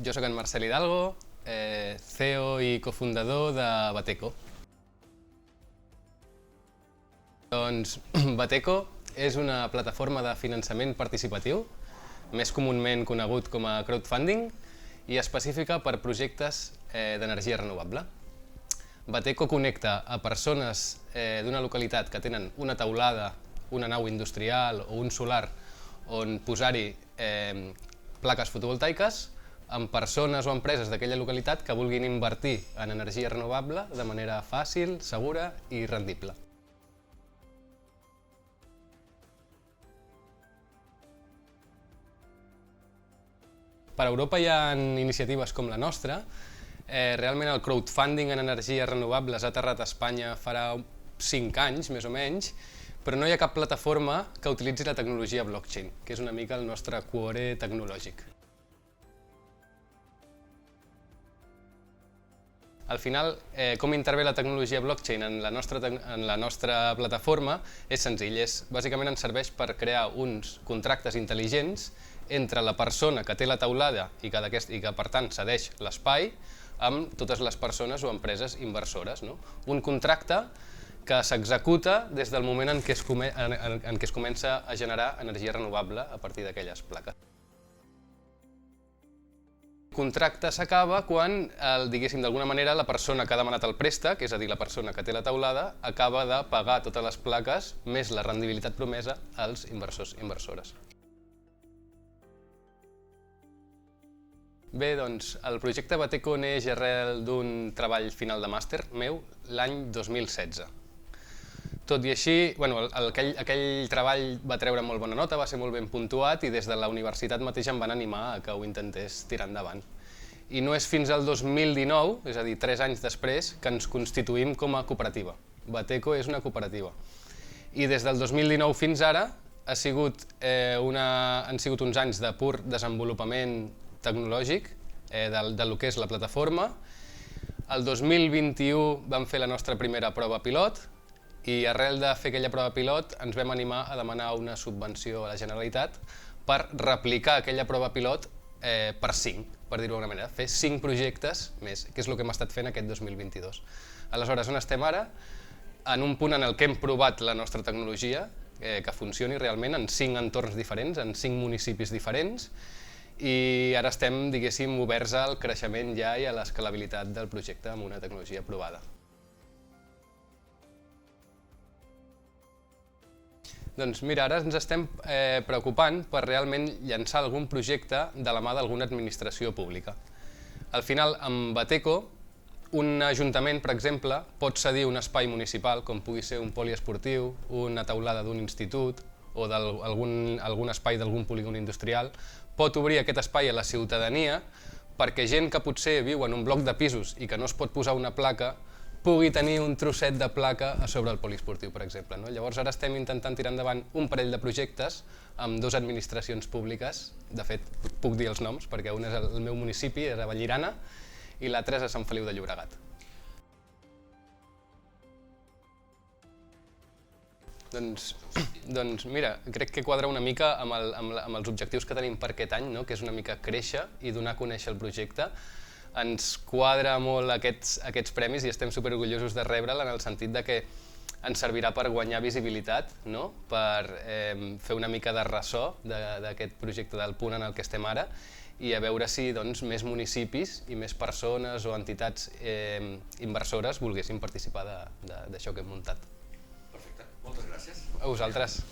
Jo sóc en Marcel Hidalgo, CEO i cofundador de Bateco. Doncs Bateco és una plataforma de finançament participatiu, més comunament conegut com a crowdfunding, i específica per projectes d'energia renovable. Bateco connecta a persones d'una localitat que tenen una teulada, una nau industrial o un solar on posar-hi plaques fotovoltaiques amb persones o empreses d'aquella localitat que vulguin invertir en energia renovable de manera fàcil, segura i rendible. Per Europa hi ha iniciatives com la nostra. Realment el crowdfunding en energies renovables ha aterrat a Espanya farà 5 anys, més o menys, però no hi ha cap plataforma que utilitzi la tecnologia blockchain, que és una mica el nostre cuore tecnològic. Al final, com intervé la tecnologia blockchain en la nostra plataforma és senzill, bàsicament ens serveix per crear uns contractes intel·ligents entre la persona que té la teulada i que per tant cedeix l'espai amb totes les persones o empreses inversores. Un contracte que s'executa des del moment en què es comença a generar energia renovable a partir d'aquelles plaques. El contracte s'acaba quan, d'alguna manera, la persona que ha demanat el préstec, és a dir, la persona que té la teulada, acaba de pagar totes les plaques més la rendibilitat promesa als inversors i inversores. Bé, doncs, el projecte Bateco neix arrel d'un treball final de màster meu l'any 2016. Tot i així, aquell treball va treure molt bona nota, va ser molt ben puntuat i des de la universitat mateix em van animar a que ho intentés tirar endavant. I no és fins al 2019, és a dir, 3 anys després, que ens constituïm com a cooperativa. Bateco és una cooperativa. I des del 2019 fins ara han sigut uns anys de pur desenvolupament tecnològic del que és la plataforma. El 2021 vam fer la nostra primera prova pilot i arrel de fer aquella prova pilot ens vam animar a demanar una subvenció a la Generalitat per replicar aquella prova pilot per 5, per dir-ho d'alguna manera, fer 5 projectes més, que és el que hem estat fent aquest 2022. Aleshores, on estem ara? En un punt en el que hem provat la nostra tecnologia, que funcioni realment en 5 entorns diferents, en 5 municipis diferents, i ara estem, diguéssim, oberts al creixement ja i a l'escalabilitat del projecte amb una tecnologia provada. Doncs mira, ara ens estem preocupant per realment llançar algun projecte de la mà d'alguna administració pública. Al final, amb Bateco, un ajuntament, per exemple, pot cedir un espai municipal, com pugui ser un poliesportiu, una teulada d'un institut o algun espai d'algun polígon industrial, pot obrir aquest espai a la ciutadania perquè gent que potser viu en un bloc de pisos i que no es pot posar una placa pugui tenir un trosset de placa a sobre el poliesportiu, per exemple. Llavors ara estem intentant tirar endavant un parell de projectes amb 2 administracions públiques, de fet puc dir els noms perquè un és el meu municipi, és a Vallirana, i l'altre és a Sant Feliu de Llobregat. Doncs mira, crec que quadra una mica amb els objectius que tenim per aquest any, que és una mica créixer i donar a conèixer el projecte. Ens quadra molt aquests premis i estem superorgullosos de rebre'l en el sentit que ens servirà per guanyar visibilitat, per fer una mica de ressò d'aquest projecte del punt en el que estem ara i a veure si més municipis i més persones o entitats inversores volguessin participar d'això que hem muntat. Perfecte, moltes gràcies. A vosaltres.